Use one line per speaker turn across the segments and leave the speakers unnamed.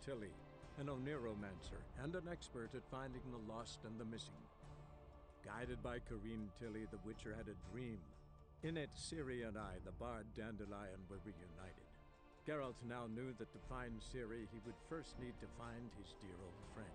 Tilly, an oneiromancer and an expert at finding the lost and the missing. Guided by Corrine Tilly, the Witcher had a dream. In it, Ciri and I, the bard Dandelion, were reunited. Geralt now knew that to find Ciri, he would first need to find his dear old friend.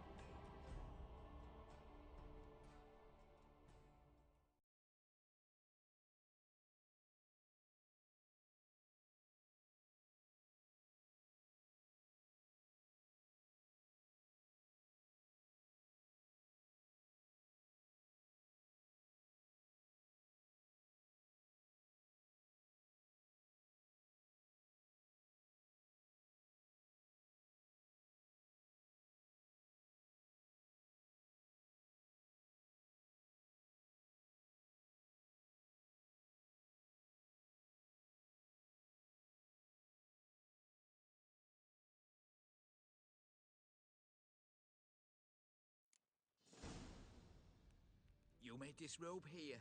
You may disrobe here.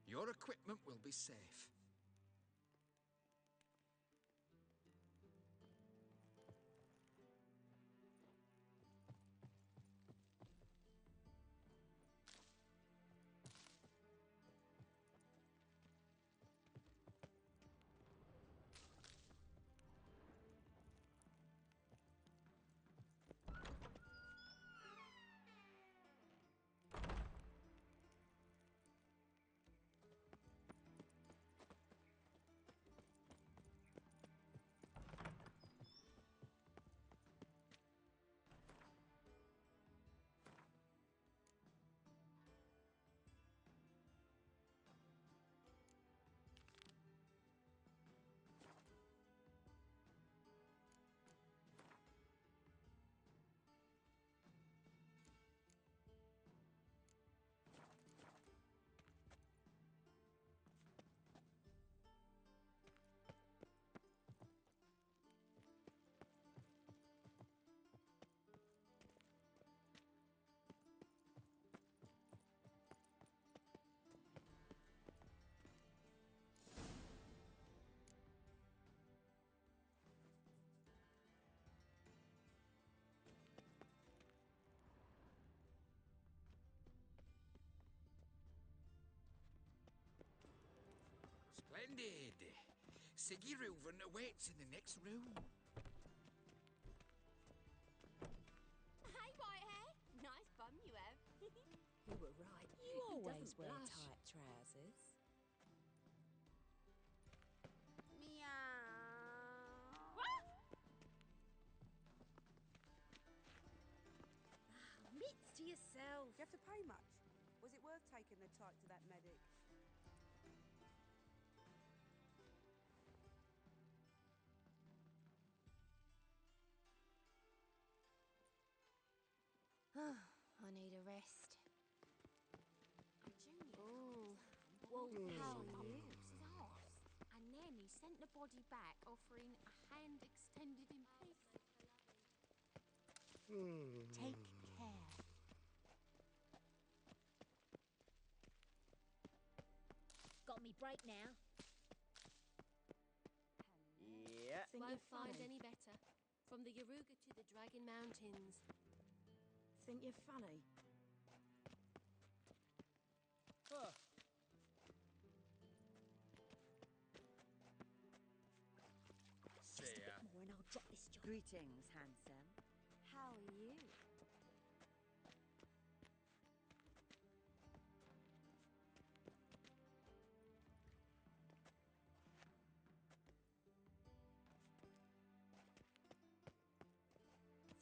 Your equipment will be safe. Splendid! Siggy Reuven awaits in the next room.
Hey, Whitehair! Nice bum you have.
You were right. You always wear tight trousers.
Meow.
Mitts to yourself.
Do you have to pay much? Was it worth taking the tyke to that medic?
I need a rest.
I'm Junior.
Oh, well, how are you?
And then he sent the body back, offering a hand extended in peace.
Take care.
Got me break now.
Yeah.
Won't find any better. From the Yaruga to the Dragon Mountains.
Think you're funny?
See ya.
More and I'll drop this job.
Greetings, handsome.
How are you?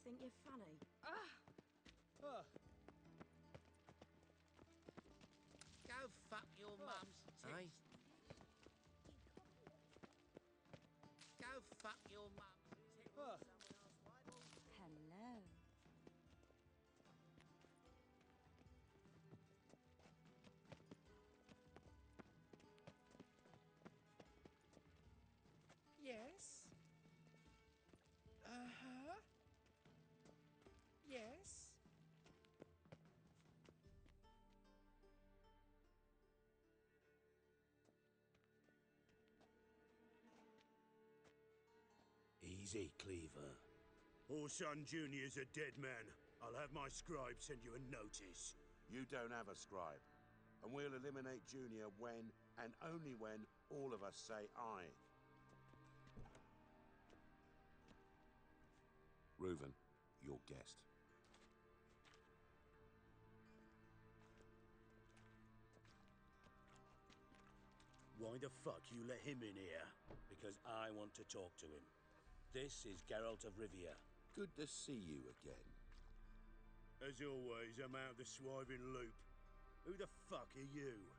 Think you're funny?
Go fuck your mum's tits. Go fuck your mum's tits.
Hello.
Yes. Uh-huh. Yes.
Easy, Cleaver. Orson Jr.'s a dead man. I'll have my scribe send you a notice.
You don't have a scribe. And we'll eliminate Junior when, and only when, all of us say aye. Reuven, your guest.
Why the fuck you let him in here?
Because I want to talk to him. This is Geralt of Rivia.
Good to see you again.
As always, I'm out of the swiving loop. Who the fuck are you?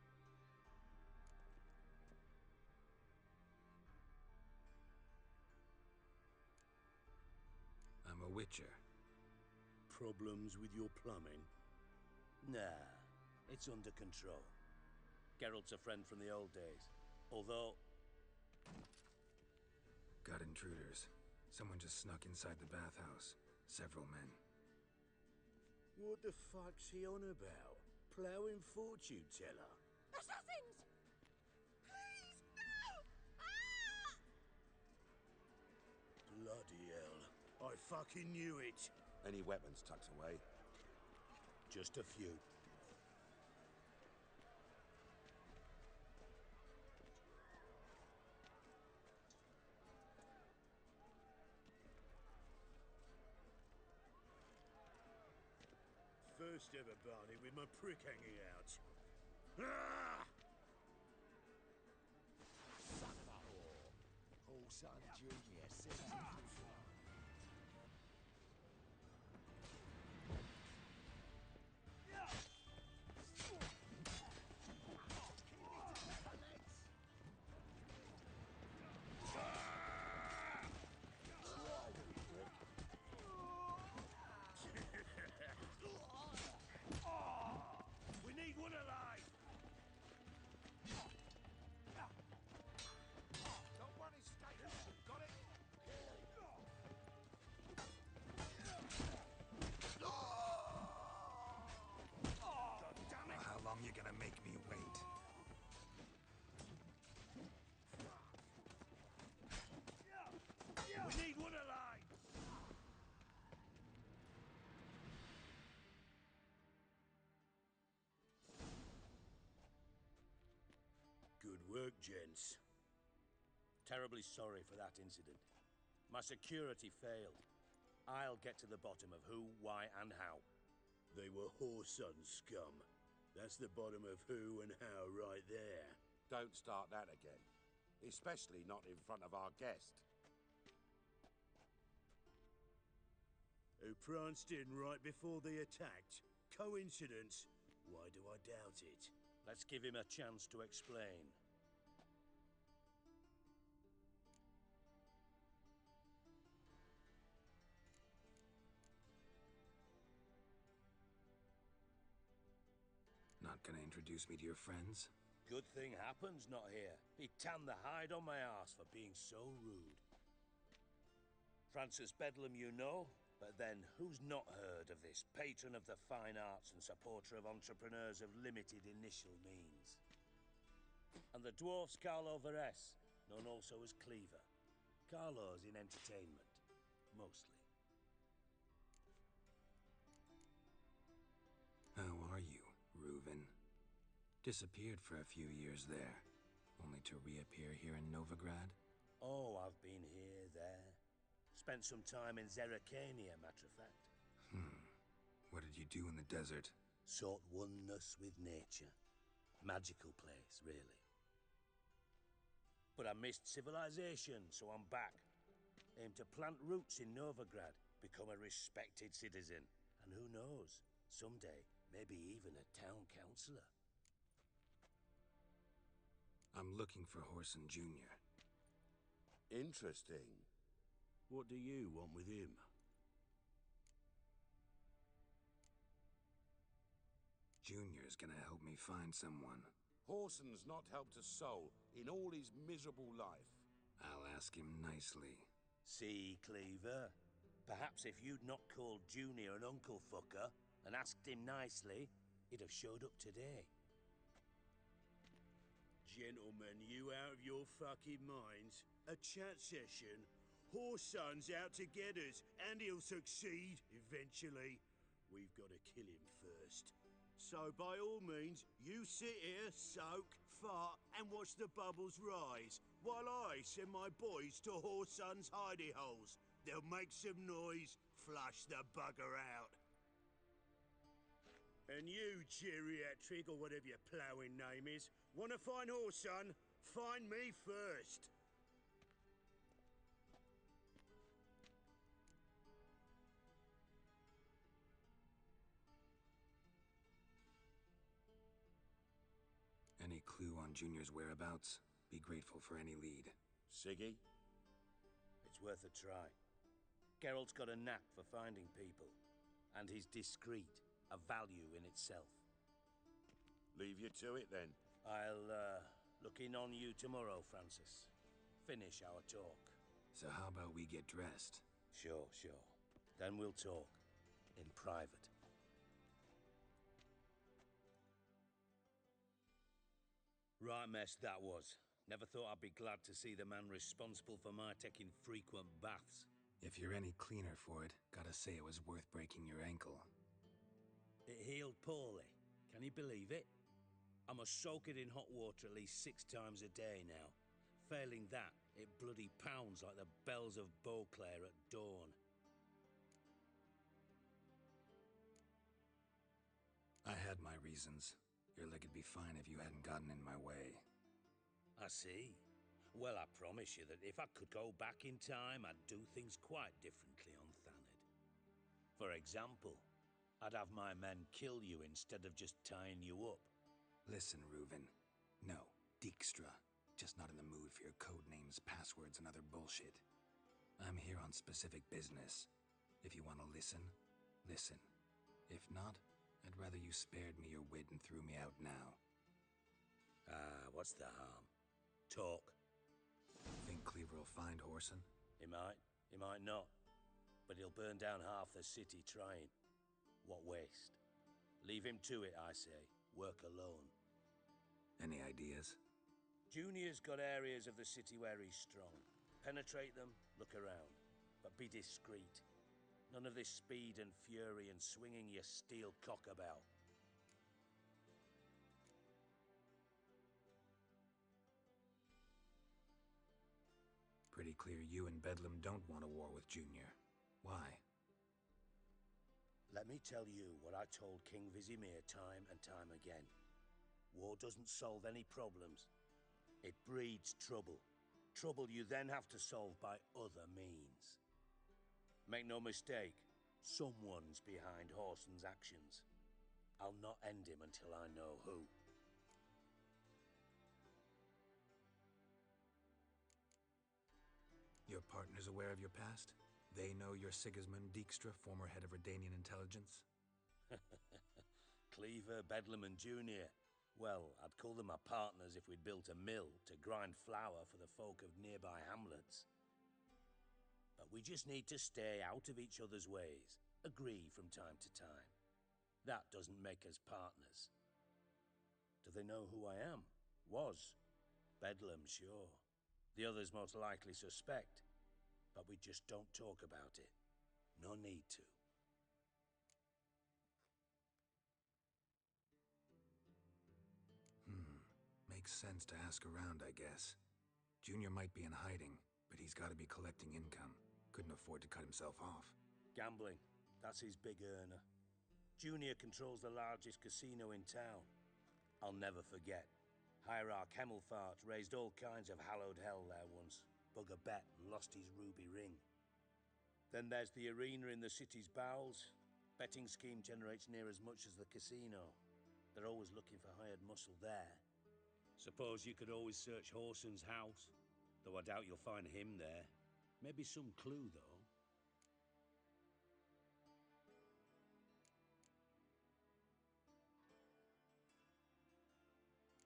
I'm a witcher.
Problems with your plumbing?
Nah, it's under control. Geralt's a friend from the old days. Although...
Got intruders. Someone just snuck inside the bathhouse. Several men.
What the fuck's he on about? Plowing fortune teller?
Assassins! Please, no! Ah!
Bloody hell. I fucking knew it.
Any weapons tucked away?
Just a few. First ever Barney with my prick hanging out. Ah!
Son of a whore. Orson Jr. sends you too far.
We need one alive!
Don't run his status. Got it?
God damn it!
How long you gonna make me wait?
We need one alive! Good work, gents.
Terribly sorry for that incident. My security failed. I'll get to the bottom of who, why, and how.
They were Whoreson scum. That's the bottom of who and how right there.
Don't start that again. Especially not in front of our guest.
Who pranced in right before they attacked. Coincidence? Why do I doubt it?
Let's give him a chance to explain.
Not gonna introduce me to your friends?
Good thing happens not here. He'd tan the hide on my arse for being so rude. Francis Bedlam you know, but then who's not heard of this patron of the fine arts and supporter of entrepreneurs of limited initial means? And the dwarf's Carlo Veres, known also as Cleaver. Carlo's in entertainment, mostly.
How are you, Reuven? Disappeared for a few years there, only to reappear here in Novigrad?
Oh, I've been here, there. Spent some time in Zerrikania, matter of fact.
What did you do in the desert?
Sought oneness with nature. Magical place, really. But I missed civilization, so I'm back. Aim to plant roots in Novigrad, become a respected citizen. And who knows, someday, maybe even a town councillor.
I'm looking for Whoreson Jr.
Interesting.
What do you want with him?
Junior's gonna help me find someone.
Whoreson's not helped a soul in all his miserable life.
I'll ask him nicely.
See, Cleaver? Perhaps if you'd not called Junior an uncle fucker and asked him nicely, he'd have showed up today.
Gentlemen, you out of your fucking minds? A chat session? Horse Son's out to get us, and he'll succeed eventually. We've got to kill him first. So by all means, you sit here, soak, fart, and watch the bubbles rise, while I send my boys to Horse Son's hidey holes. They'll make some noise, flush the bugger out. And you, geriatric, or whatever your ploughing name is, want to find Horse Son? Find me first.
Any clue on Junior's whereabouts? Be grateful for any lead.
Siggy? It's worth a try. Geralt's got a knack for finding people, and he's discreet, a value in itself.
Leave you to it, then.
I'll, look in on you tomorrow, Francis. Finish our talk.
So how about we get dressed?
Sure. Then we'll talk. In private. Right mess that was. Never thought I'd be glad to see the man responsible for my taking frequent baths.
If you're any cleaner for it, gotta say it was worth breaking your ankle.
It healed poorly. Can you believe it? I must soak it in hot water at least 6 times a day now. Failing that, it bloody pounds like the bells of Beauclair at dawn.
I had my reasons. Your leg'd be fine if you hadn't gotten in my way.
I see. Well, I promise you that if I could go back in time, I'd do things quite differently on Thanedd. For example, I'd have my men kill you instead of just tying you up.
Listen, Reuven. No, Dijkstra. Just not in the mood for your code names, passwords, and other bullshit. I'm here on specific business. If you want to listen, listen. If not, I'd rather you spared me your wit and threw me out now.
What's the harm? Talk.
Think Cleaver will find Whoreson?
He might not. But he'll burn down half the city trying. What waste? Leave him to it, I say. Work alone.
Any ideas?
Junior's got areas of the city where he's strong. Penetrate them, look around. But be discreet. None of this speed and fury and swinging your steel cock about.
Pretty clear you and Bedlam don't want a war with Junior. Why?
Let me tell you what I told King Vizimir time and time again. War doesn't solve any problems. It breeds trouble. Trouble you then have to solve by other means. Make no mistake, someone's behind Whoreson's actions. I'll not end him until I know who.
Your partner's aware of your past? They know you're Sigismund Dijkstra, former head of Redanian intelligence?
Cleaver, Bedlam, and Junior. Well, I'd call them my partners if we'd built a mill to grind flour for the folk of nearby hamlets. But we just need to stay out of each other's ways, agree from time to time. That doesn't make us partners. Do they know who I am? Was. Bedlam, sure. The others most likely suspect. But we just don't talk about it. No need to.
Makes sense to ask around, I guess. Junior might be in hiding, but he's gotta be collecting income. Couldn't afford to cut himself off.
Gambling. That's his big earner. Junior controls the largest casino in town. I'll never forget. Hierarch Hemmelfart raised all kinds of hallowed hell there once. Bug a bet and lost his ruby ring. Then there's the arena in the city's bowels. Betting scheme generates near as much as the casino. They're always looking for hired muscle there. Suppose you could always search Whoreson's house. Though I doubt you'll find him there. Maybe some clue, though.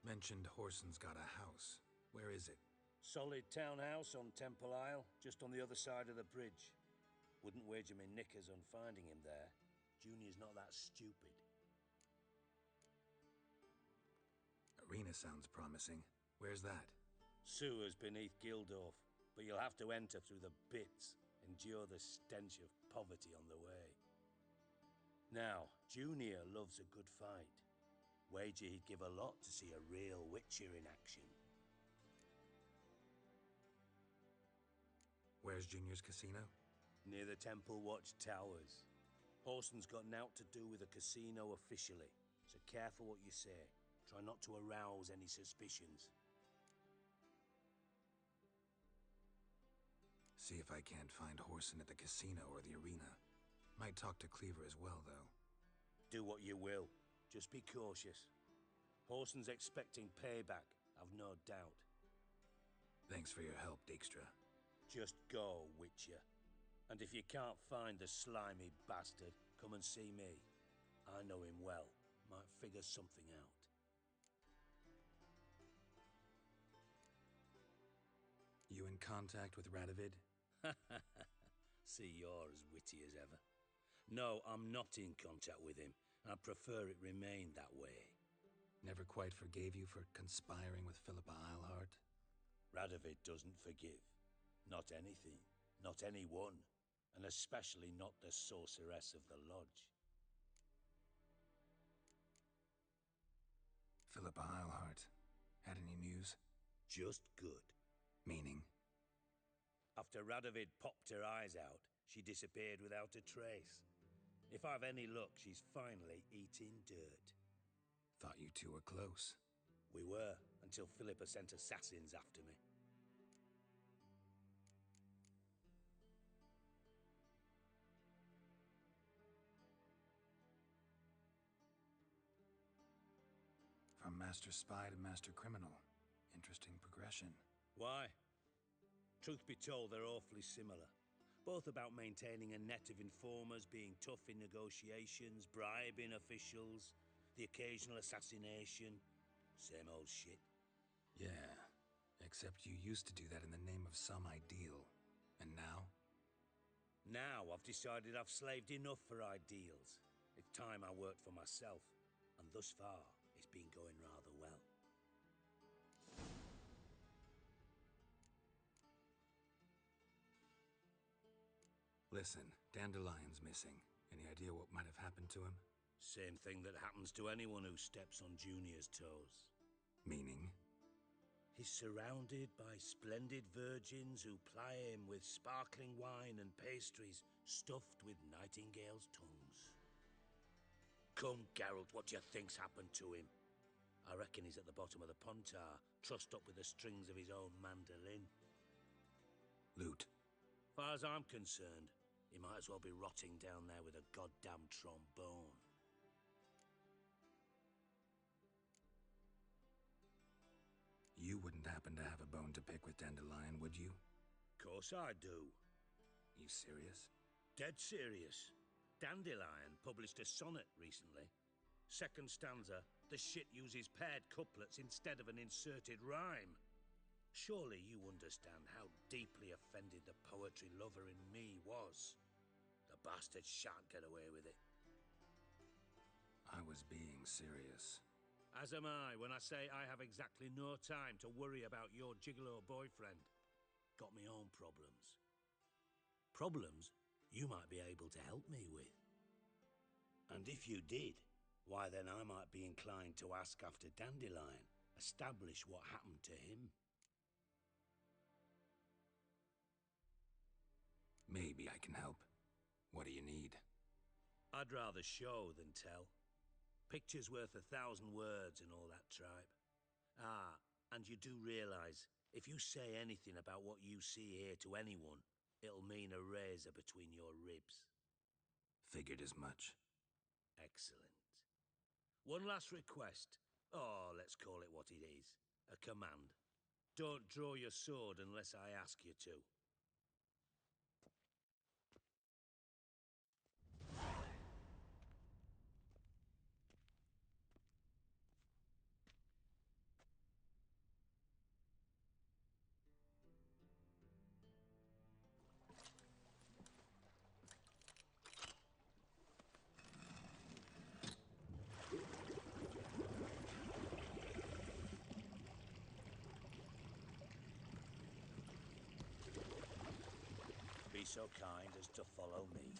Mentioned Whoreson's got a house. Where is it?
Solid townhouse on Temple Isle, just on the other side of the bridge. Wouldn't wager me knickers on finding him there. Junior's not that stupid.
Arena sounds promising. Where's that?
Sewers beneath Gildorf. but you'll have to enter through the bits, endure the stench of poverty on the way. Now, Junior loves a good fight. Wager he'd give a lot to see a real Witcher in action.
Where's Junior's casino?
Near the Temple Watch Towers. Horson's got naught to do with the casino officially, so careful what you say. Try not to arouse any suspicions.
See if I can't find Horson at the casino or the arena. Might talk to Cleaver as well, though.
Do what you will. Just be cautious. Horson's expecting payback, I've no doubt.
Thanks for your help, Dijkstra.
Just go, Witcher. And if you can't find the slimy bastard, come and see me. I know him well. Might figure something out.
You in contact with Radovid?
See, you're as witty as ever. No, I'm not in contact with him. I prefer it remain that way.
Never quite forgave you for conspiring with Philippa Eilhart?
Radovid doesn't forgive. Not anything. Not anyone. And especially not the sorceress of the Lodge.
Philippa Eilhart. Had any news?
Just good.
Meaning?
After Radovid popped her eyes out, she disappeared without a trace. If I've any luck, she's finally eating dirt.
Thought you two were close.
We were, until Philippa sent assassins after me.
From Master Spy to Master Criminal. Interesting progression.
Why? Truth be told, they're awfully similar. Both about maintaining a net of informers, being tough in negotiations, bribing officials, the occasional assassination. Same old shit.
Yeah, except you used to do that in the name of some ideal. And now?
Now I've decided I've slaved enough for ideals. It's time I worked for myself. And thus far, it's been going rather well.
Listen, Dandelion's missing. Any idea what might have happened to him?
Same thing that happens to anyone who steps on Junior's toes.
Meaning?
He's surrounded by splendid virgins who ply him with sparkling wine and pastries stuffed with nightingales' tongues. Come, Geralt, what do you think's happened to him? I reckon he's at the bottom of the Pontar, trussed up with the strings of his own mandolin.
Loot.
Far as I'm concerned, he might as well be rotting down there with a goddamn trombone.
You wouldn't happen to have a bone to pick with Dandelion, would you?
Course I do.
You serious?
Dead serious. Dandelion published a sonnet recently. Second stanza, the shit uses paired couplets instead of an inserted rhyme. Surely you understand how deeply offended the poetry lover in me was. The bastard shan't get away with it.
I was being serious.
As am I when I say I have exactly no time to worry about your gigolo boyfriend. Got me own problems. Problems you might be able to help me with. And if you did, why then I might be inclined to ask after Dandelion, establish what happened to him.
Maybe I can help. What do you need?
I'd rather show than tell. Picture's worth 1,000 words and all that tripe. Ah, and you do realise, if you say anything about what you see here to anyone, it'll mean a razor between your ribs.
Figured as much.
Excellent. One last request. Oh, let's call it what it is. A command. Don't draw your sword unless I ask you to. be so kind as to follow me.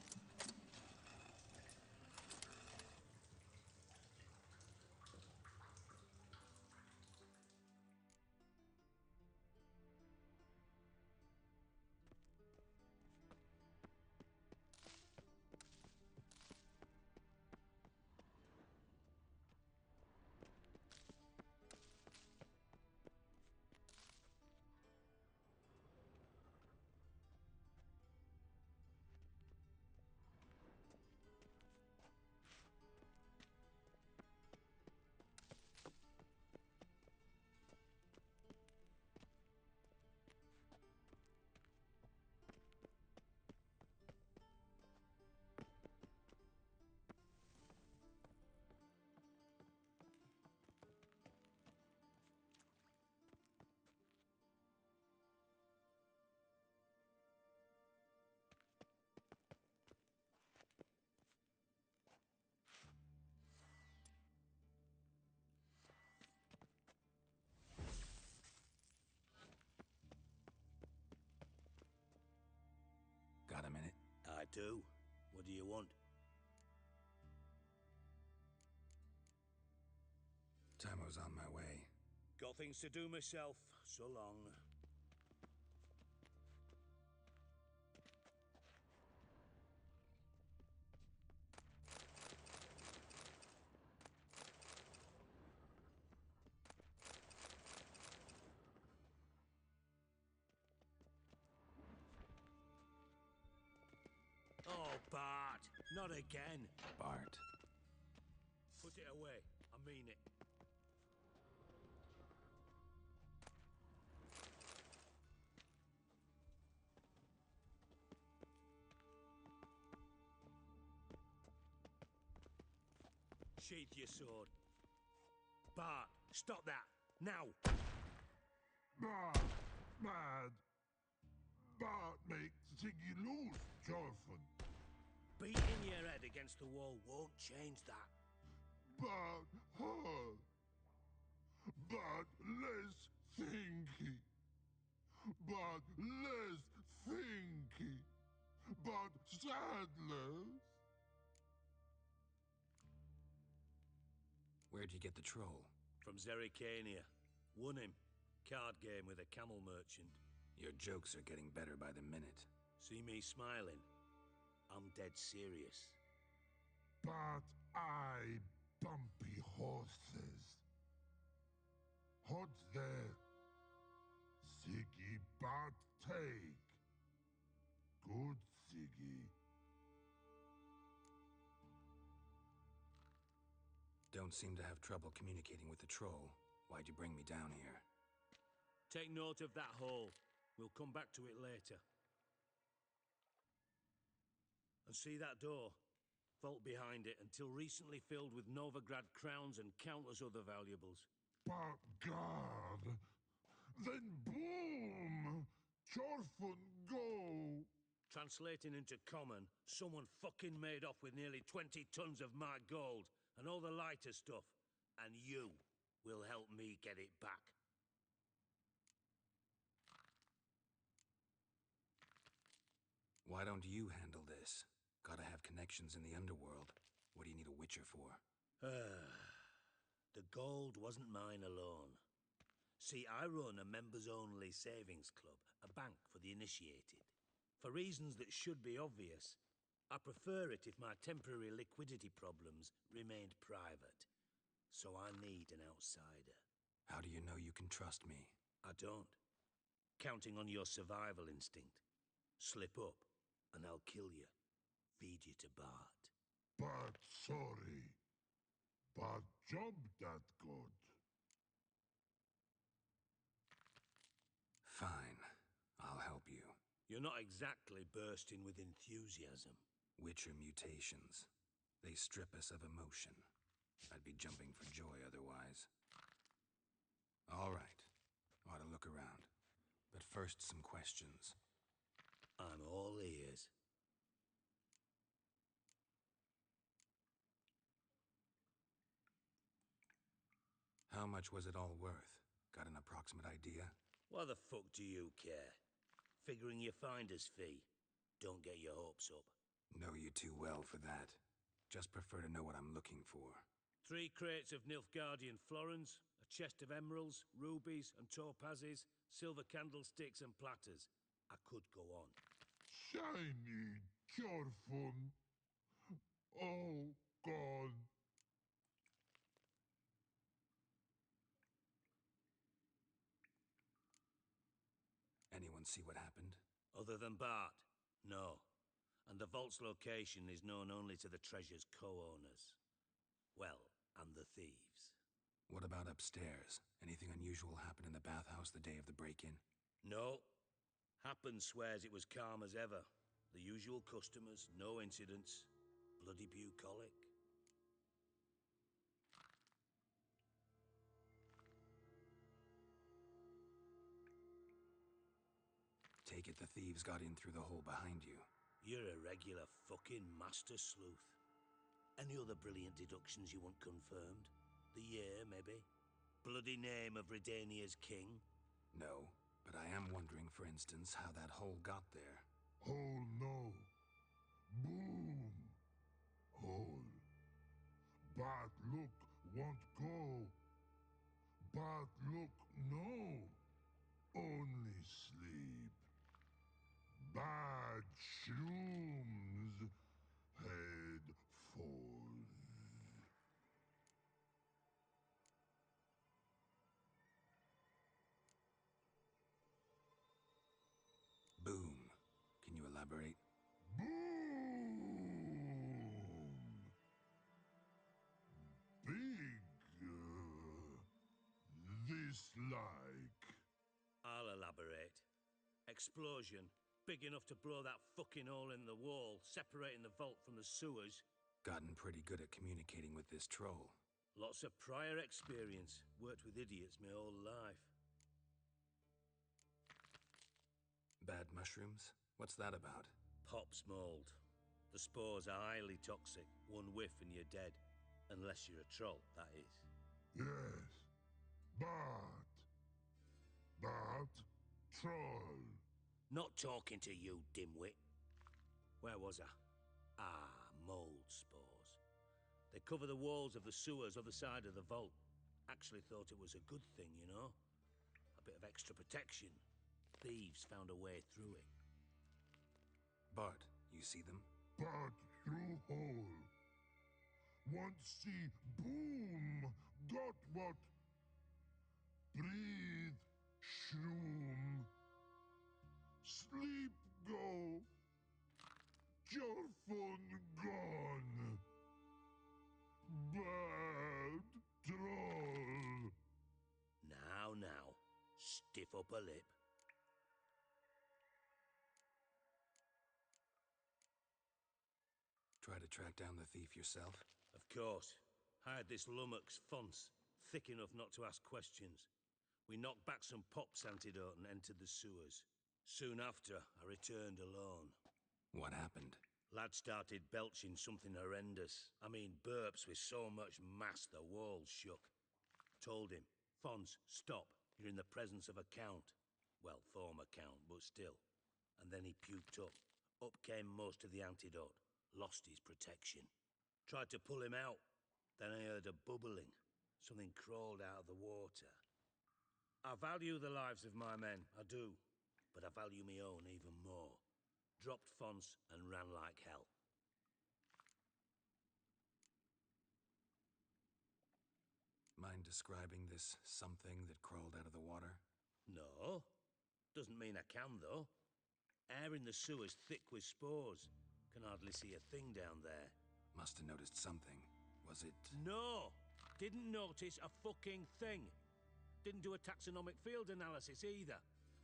Got a minute?
I do. What do you want?
Time's on my way.
Got things to do myself. So long. Oh, Bart! Not again!
Bart.
Put it away. I mean it. Sheath your sword. Bart, stop that! Now!
Bart, mad. Bart makes Ziggy lose, Jorfin.
Beating your head against the wall won't change that.
Bart hard. Bart less thinky. Bart less thinky. Bart sadless.
Where'd you get the troll?
From Zerrikania. Won him. Card game with a camel merchant.
Your jokes are getting better by the minute.
See me smiling? I'm dead serious.
But I bumpy horses. Hot there. Ziggy Bart take. Good Ziggy.
Don't seem to have trouble communicating with the troll. Why'd you bring me down here?
Take note of that hole. We'll come back to it later. And see that door? Vault behind it, until recently filled with Novigrad crowns and countless other valuables.
But God, then boom! Chorfun go!
Translating into common, someone fucking made off with nearly 20 tons of my gold and all the lighter stuff, and you will help me get it back.
Why don't you handle this? Gotta have connections in the underworld. What do you need a witcher for?
The gold wasn't mine alone. See, I run a members-only savings club, a bank for the initiated. For reasons that should be obvious, I prefer it if my temporary liquidity problems remained private. So I need an outsider.
How do you know you can trust me?
I don't. Counting on your survival instinct. Slip up, and I'll kill you. Feed you to Bart.
But sorry. But job that good.
Fine. I'll help you.
You're not exactly bursting with enthusiasm.
Witcher mutations. They strip us of emotion. I'd be jumping for joy otherwise. All right. Ought to look around. But first, some questions.
I'm all ears.
How much was it all worth? Got an approximate idea?
Why the fuck do you care? Figuring your finder's fee. Don't get your hopes up.
Know you too well for that. Just prefer to know what I'm looking for.
3 crates of Nilfgaardian florins, a chest of emeralds, rubies and topazes, silver candlesticks and platters. I could go on.
Shiny Chorfun. Oh, God.
Anyone see what happened?
Other than Bart? No. And the vault's location is known only to the treasure's co-owners. Well, and the thieves.
What about upstairs? Anything unusual happen in the bathhouse the day of the break-in?
No. Happen swears it was calm as ever. The usual customers, no incidents. Bloody bucolic.
Take it the thieves got in through the hole behind you.
You're a regular fucking master sleuth. Any other brilliant deductions you want confirmed? The year, maybe? Bloody name of Redania's king?
No, but I am wondering, for instance, how that hole got there.
Hole no. Boom. Hole. But look, won't go. But look, no. Only sleep. Bad shrooms. Head falls.
Boom. Can you elaborate?
Boom. Big. This like.
I'll elaborate. Explosion. Big enough to blow that fucking hole in the wall, separating the vault from the sewers.
Gotten pretty good at communicating with this troll.
Lots of prior experience. Worked with idiots my whole life.
Bad mushrooms? What's that about?
Pops mold. The spores are highly toxic. One whiff and you're dead. Unless you're a troll, that is.
Yes. But. Troll.
Not talking to you, dimwit. Where was I? Mold spores. They cover the walls of the sewers other side of the vault. Actually thought it was a good thing, you know? A bit of extra protection. Thieves found a way through it.
Bart, you see them?
But through hole. Want see boom. Got what? Breathe. Shroom. Sleep go. Your phone gone. Bad troll.
Now. Stiff up a lip.
Try to track down the thief yourself?
Of course. Hired this lummox, Fons, thick enough not to ask questions. We knocked back some pops antidote and entered the sewers. Soon after, I returned alone.
What happened?
Lad started belching something horrendous. I mean, burps with so much mass the walls shook. Told him, Fons, stop. You're in the presence of a count. Well, former count, but still. And then he puked up. Up came most of the antidote. Lost his protection. Tried to pull him out. Then I heard a bubbling. Something crawled out of the water. I value the lives of my men, I do. But I value my own even more. Dropped Fons and ran like hell.
Mind describing this something that crawled out of the water?
No. Doesn't mean I can, though. Air in the sewer's thick with spores. Can hardly see a thing down there.
Must have noticed something. Was it...
No! Didn't notice a fucking thing. Didn't do a taxonomic field analysis either.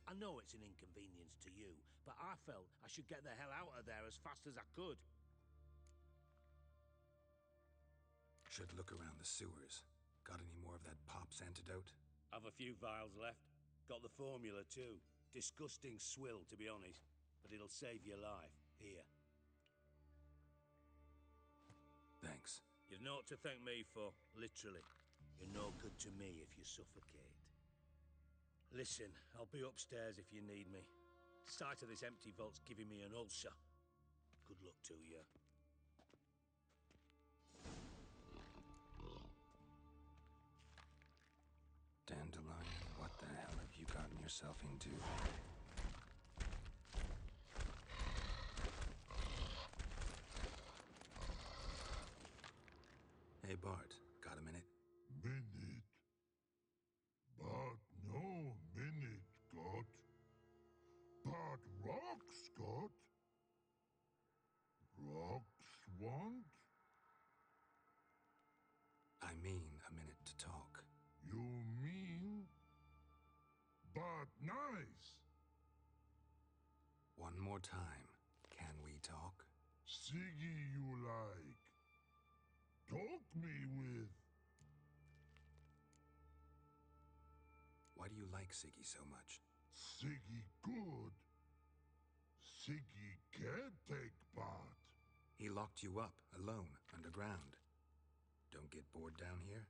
I know it's an inconvenience to you, but I felt I should get the hell out of there as fast as I could.
Should look around the sewers. Got any more of that Pop's antidote?
Have a few vials left. Got the formula too. Disgusting swill, to be honest. But it'll save your life. Here.
Thanks.
You've naught to thank me for, literally. You're no good to me if you suffocate. Listen, I'll be upstairs if you need me. Sight of this empty vault's giving me an ulcer. Good luck to you.
Dandelion, what the hell have you gotten yourself into? Hey Bart, got a minute?
Minute. But no minute, got. But rocks, got. Rocks want?
I mean a minute to talk.
You mean? But nice.
One more time. Can we talk?
Siggy you like. Talk me with.
Why do you like Siggy so much?
Siggy good. Siggy can't take part.
He locked you up, alone, underground. Don't get bored down here?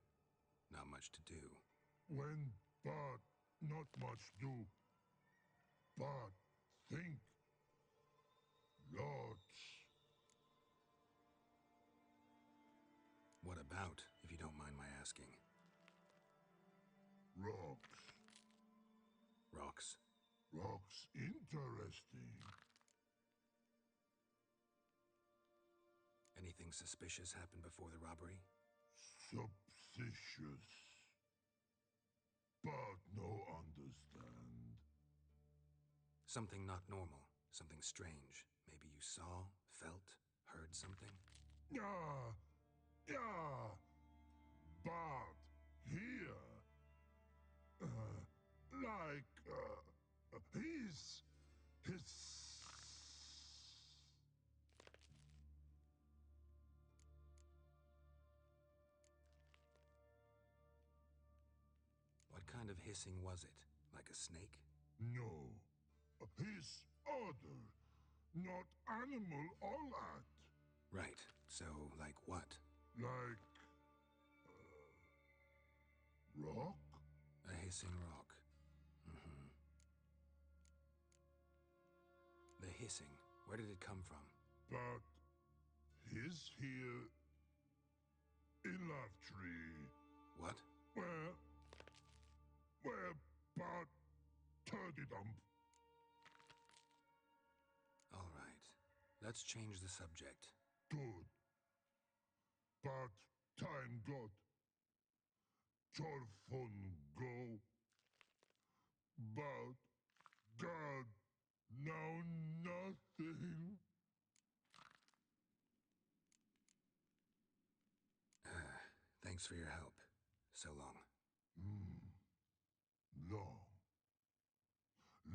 Not much to do.
When but not much do. But think. Lots.
What about, if you don't mind my asking?
Rocks.
Rocks?
Rocks interesting.
Anything suspicious happened before the robbery?
Suspicious. But no understand.
Something not normal, something strange. Maybe you saw, felt, heard something?
Yeah. Yeah. But here. His.
What kind of hissing was it? Like a snake?
No. His other. Not animal all that.
Right. So, like what?
Like. Rock?
A hissing rock. Mm-hmm. The hissing. Where did it come from?
But. His here. In love tree.
What?
Where but turdy dump.
All right. Let's change the subject.
Good. But time got. Torfun go. But God now nothing.
Thanks for your help. So long.
Long.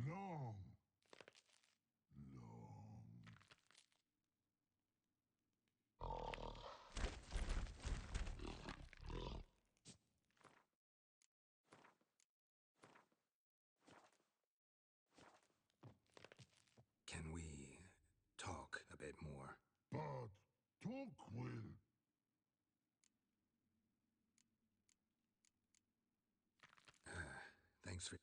Long.
Can we talk a bit more?
But talk will.
Thanks for...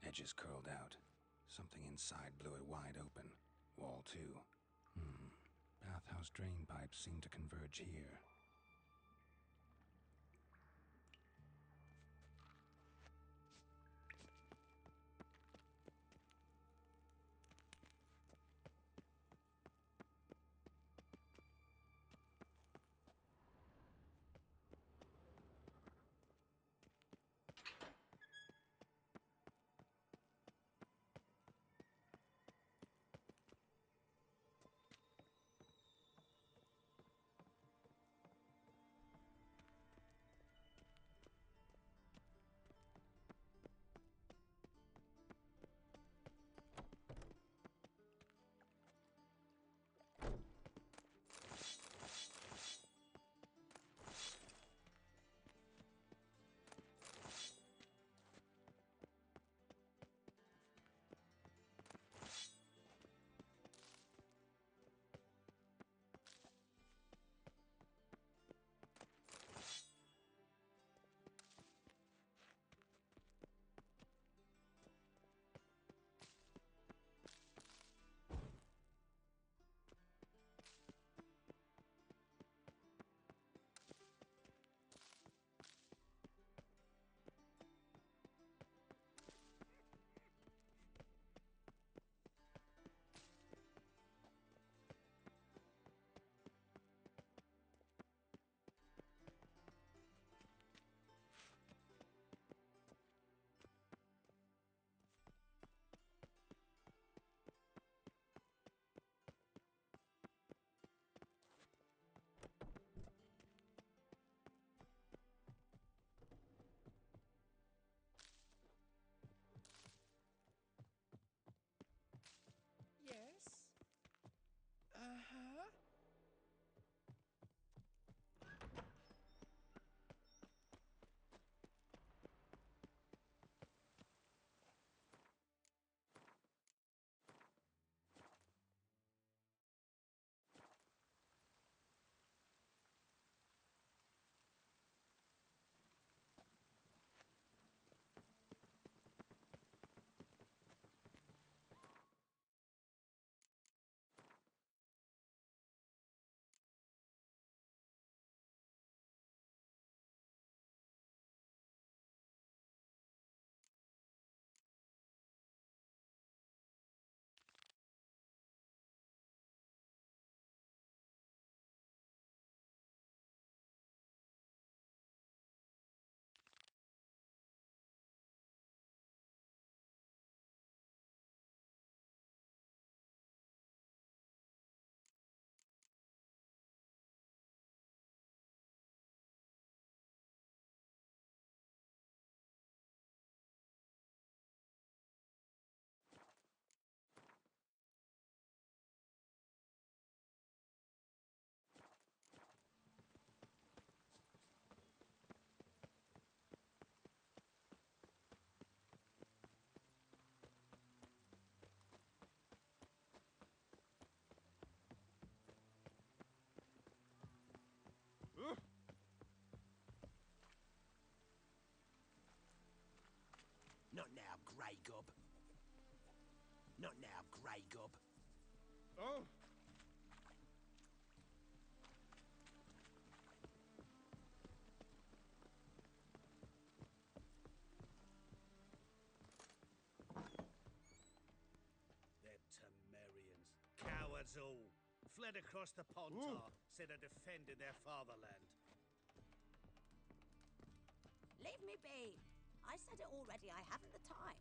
Edges curled out. Something inside blew it wide open. Wall too. Bathhouse drain pipes seem to converge here.
Grey Gob. Not now, Grey Gob.
Oh.
Them Temerians. Cowards all. Fled across the Pontar, said they defended their fatherland.
Leave me be. I said it already, I haven't the time.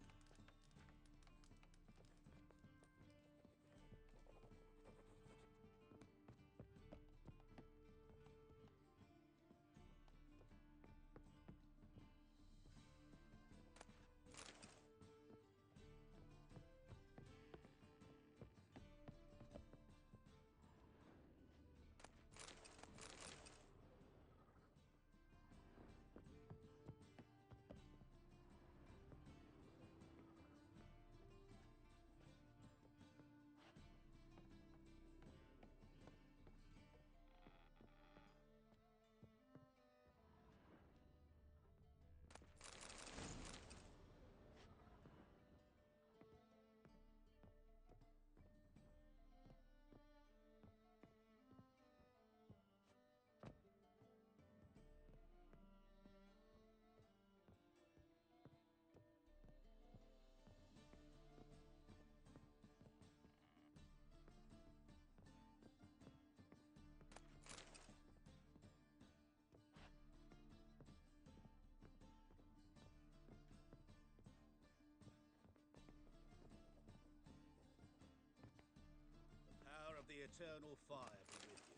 The eternal fire be with you.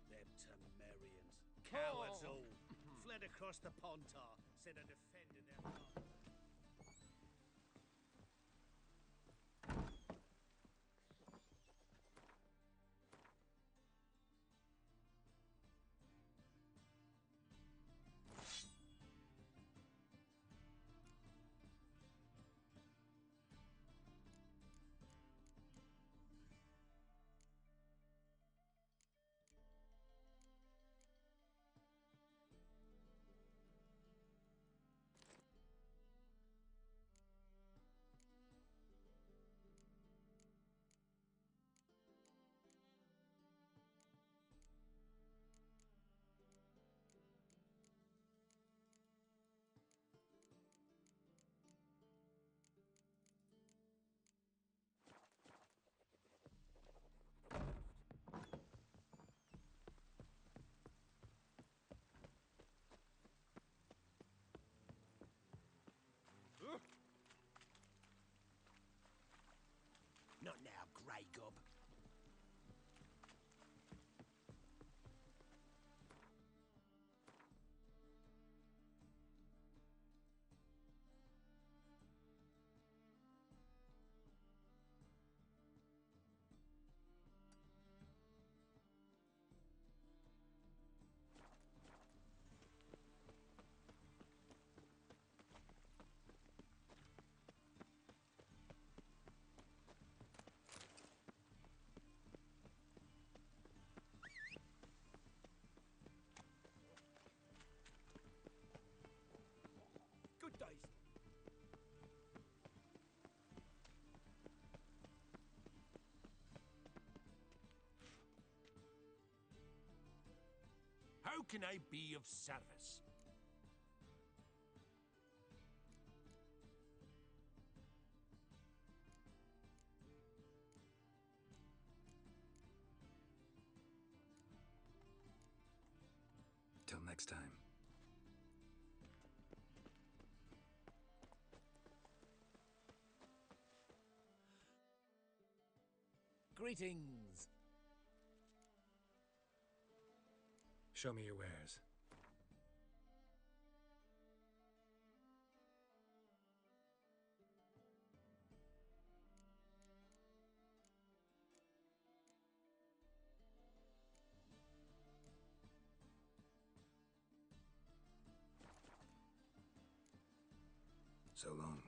Them Temerians. Cowards all. Fled across the Pontar, said they defended their fatherland. Not now, Grey Gob. Good days.
How can I be of service?
Till next time.
Greetings.
Show me your wares. So long.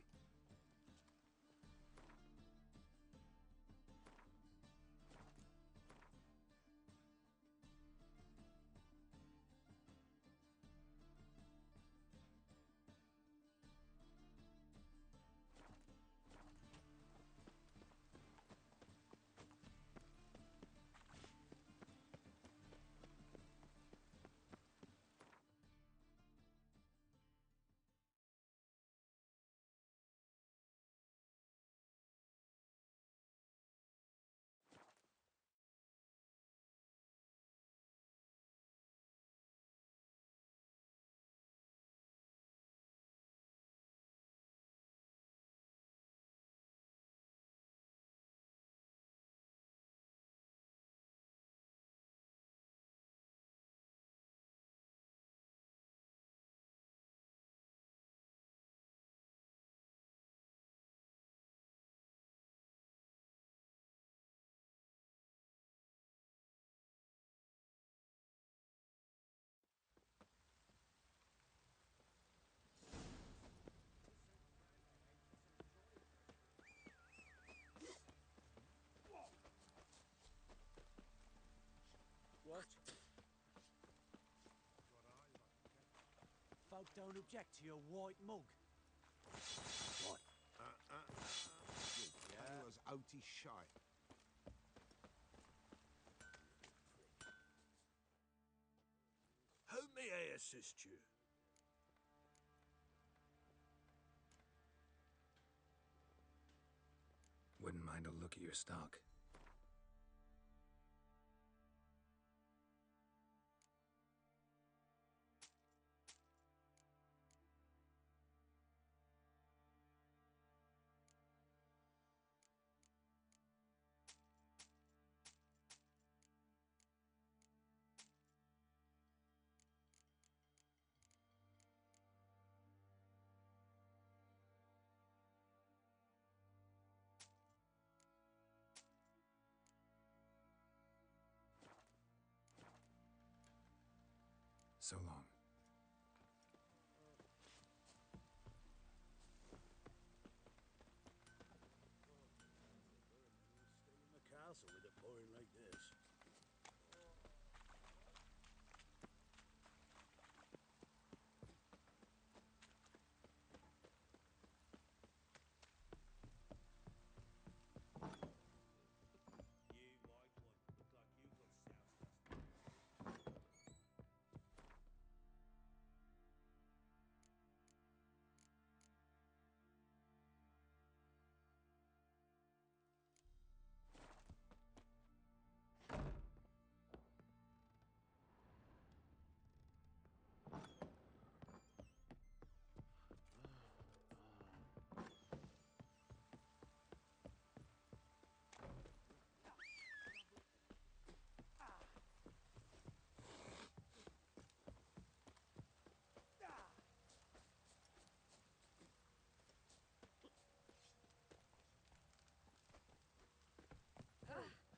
folk don't object to your white mug.
What? You tailor's outy shite.
How may I assist you?
Wouldn't mind a look at your stock. So long.
Stay in the castle with it pouring like this.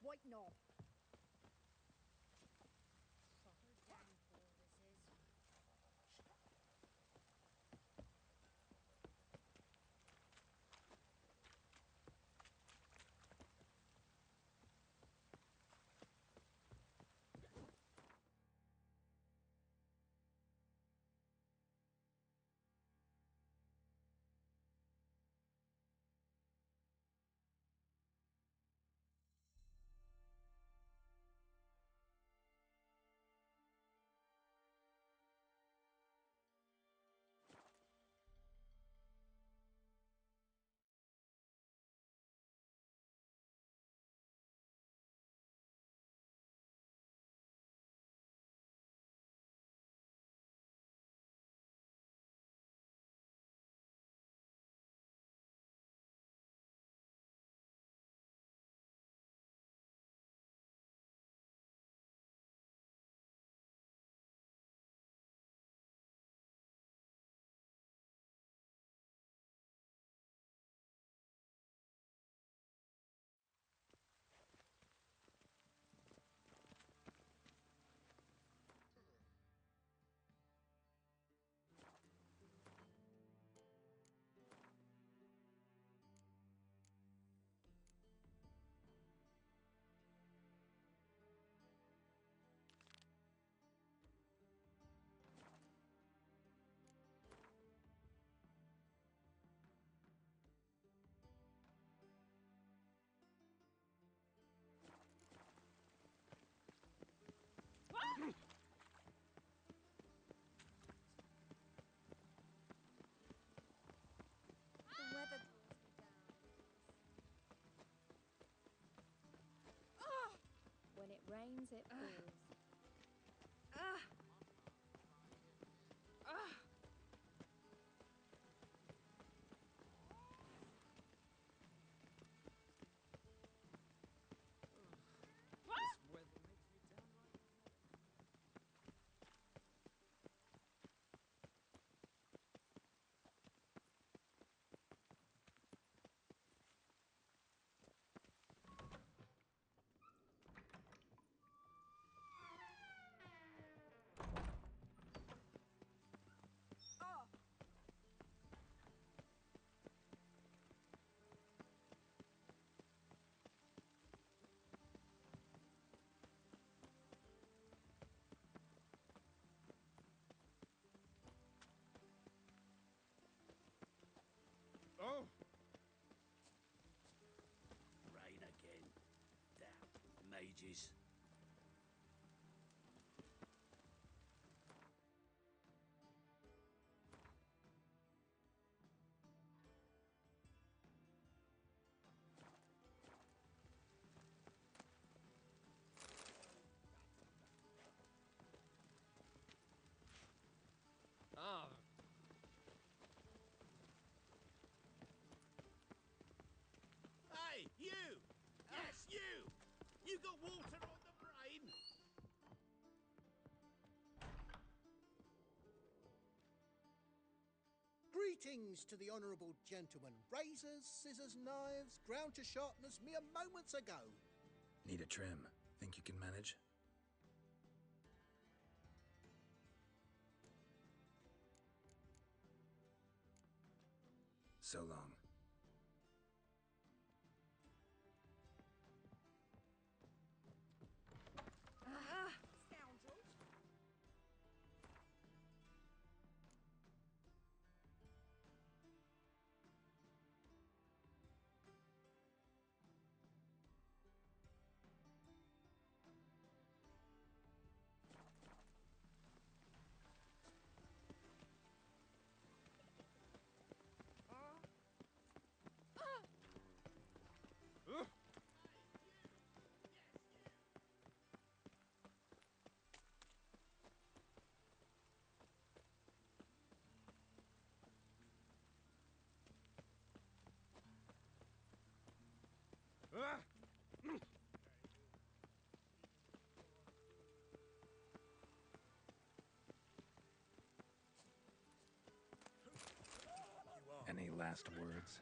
White knob.
When it rains, it pours.
messages.
Ah.
Hey, you! Yes, you! You got water on the brain?
Greetings to the honourable gentleman. Razors, scissors, knives, ground to sharpness mere moments ago.
Need a trim. Think you can manage? So long.
Scoundrels.
Any last words?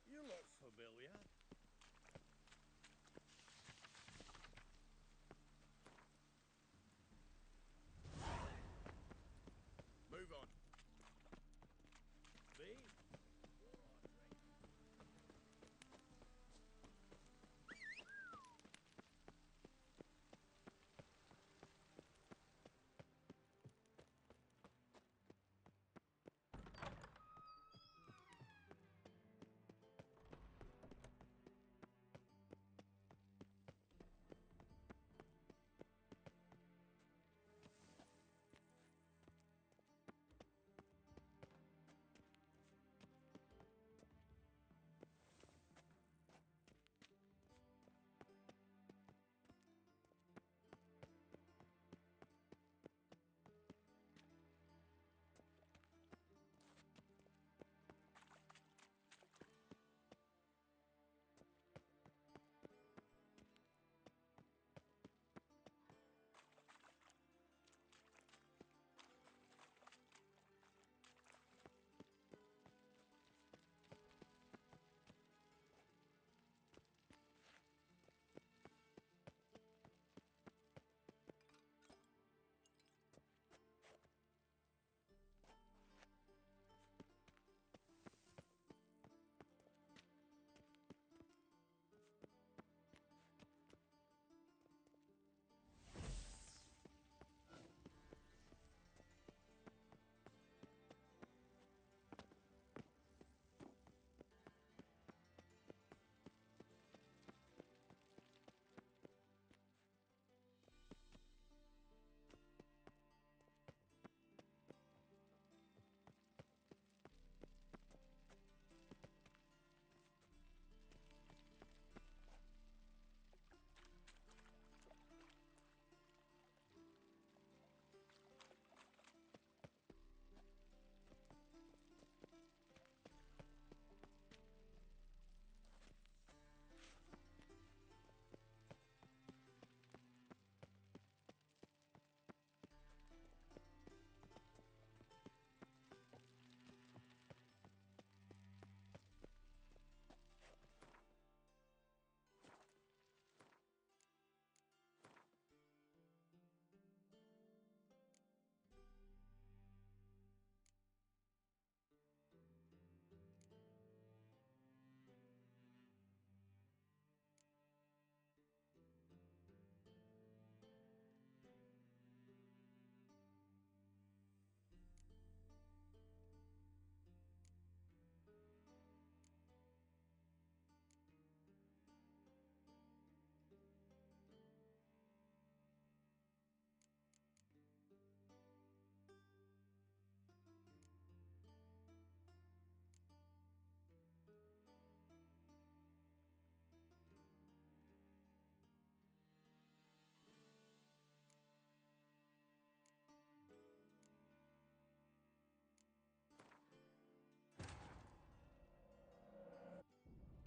You look familiar. Move on. Me?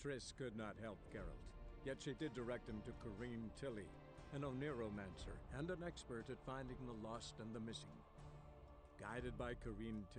Triss could not help Geralt, yet she did direct him to Corrine Tilly, an Oniromancer and an expert at finding the lost and the missing. Guided by Corrine Tilly,